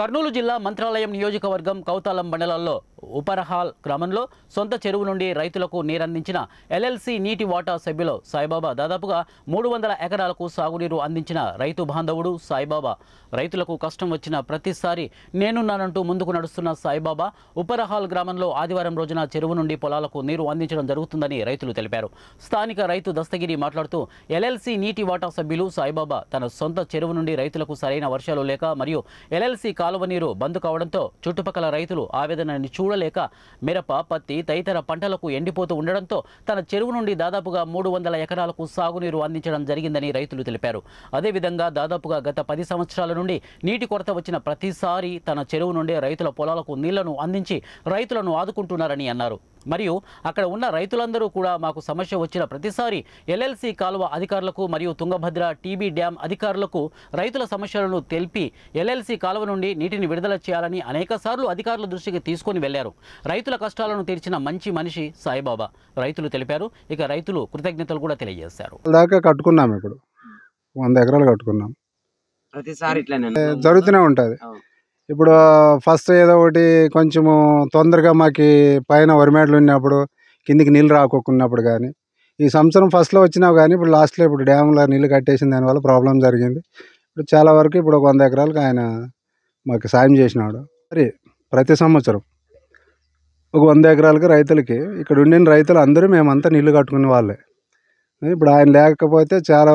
కర్నూలు జిల్లా మంత్రాలయం నియోజకవర్గం కౌతాలం మండలాల్లో ఉపరహాల్ గ్రామంలో సొంత చెరువు నుండి రైతులకు నీరందించిన ఎల్ఎల్సి నీటి వాటా సభ్యులు సాయిబాబా దాదాపుగా 300 ఎకరాలకు సాగునీరు అందించిన రైతు బాంధవుడు సాయిబాబా. రైతులకు కష్టం వచ్చిన ప్రతిసారి నేనున్నానంటూ ముందుకు నడుస్తున్న సాయిబాబా ఉపరహాల్ గ్రామంలో ఆదివారం రోజున చెరువు నుండి పొలాలకు నీరు అందించడం జరుగుతుందని రైతులు తెలిపారు. స్థానిక రైతు దస్తగిరి మాట్లాడుతూ ఎల్ఎల్సి నీటి వాటా సభ్యులు సాయిబాబా తన సొంత చెరువు నుండి రైతులకు సరైన వర్షాలు లేక మరియు ఎల్ఎల్సి కాలువ నీరు బంద్ కావడంతో చుట్టుపక్కల రైతులు ఆవేదనని చూడలేక మిరప, పత్తి తదితర పంటలకు ఎండిపోతూ ఉండడంతో తన చెరువు నుండి దాదాపుగా 300 ఎకరాలకు సాగునీరు అందించడం జరిగిందని రైతులు తెలిపారు. అదేవిధంగా దాదాపుగా గత 10 సంవత్సరాల నుండి నీటి కొరత వచ్చిన ప్రతిసారి తన చెరువు నుండి రైతుల పొలాలకు నీళ్లను అందించి రైతులను ఆదుకుంటున్నారని అన్నారు. మరియు అక్కడ ఉన్న రైతులందరూ కూడా మాకు సమస్య వచ్చిన ప్రతిసారి ఎల్ఎల్సి కాలువ అధికారులకు మరియు తుంగభద్ర టీబీ డ్యాం అధికారులకు రైతుల సమస్యలను తెలిపి ఎల్ఎల్సి కాలువ నుండి నీటిని విడుదల చేయాలని అనేకసార్లు అధికారుల దృష్టికి తీసుకొని వెళ్లారు. రైతుల కష్టాలను తీర్చిన మంచి మనిషి సాయిబాబా రైతులు తెలిపారు. ఇక రైతులు కృతజ్ఞతలు కూడా తెలియజేశారు. దాకా కట్టుకున్నాం, ఇప్పుడు 100 ఎకరాలు కట్టుకున్నాం. ప్రతిసారి ఇట్లానే జరుగుతూనే ఉంటుంది. ఇప్పుడు ఫస్ట్ ఏదో ఒకటి కొంచెము తొందరగా మాకు పైన వరిమేడలు ఉన్నప్పుడు కిందికి నీళ్ళు రాకున్నప్పుడు కానీ ఈ సంవత్సరం ఫస్ట్లో వచ్చినావు కానీ ఇప్పుడు లాస్ట్లో ఇప్పుడు డ్యామ్లో నీళ్ళు కట్టేసిన దానివల్ల ప్రాబ్లం జరిగింది. ఇప్పుడు చాలా వరకు ఇప్పుడు 100 ఎకరాలకు ఆయన మాకు సాయం చేసినాడు. మరి ప్రతి సంవత్సరం ఒక 100 ఎకరాలకి రైతులకి ఇక్కడ ఉండిన రైతులు అందరూ మేమంతా నీళ్లు కట్టుకునే వాళ్ళే. ఇప్పుడు ఆయన లేకపోతే చాలా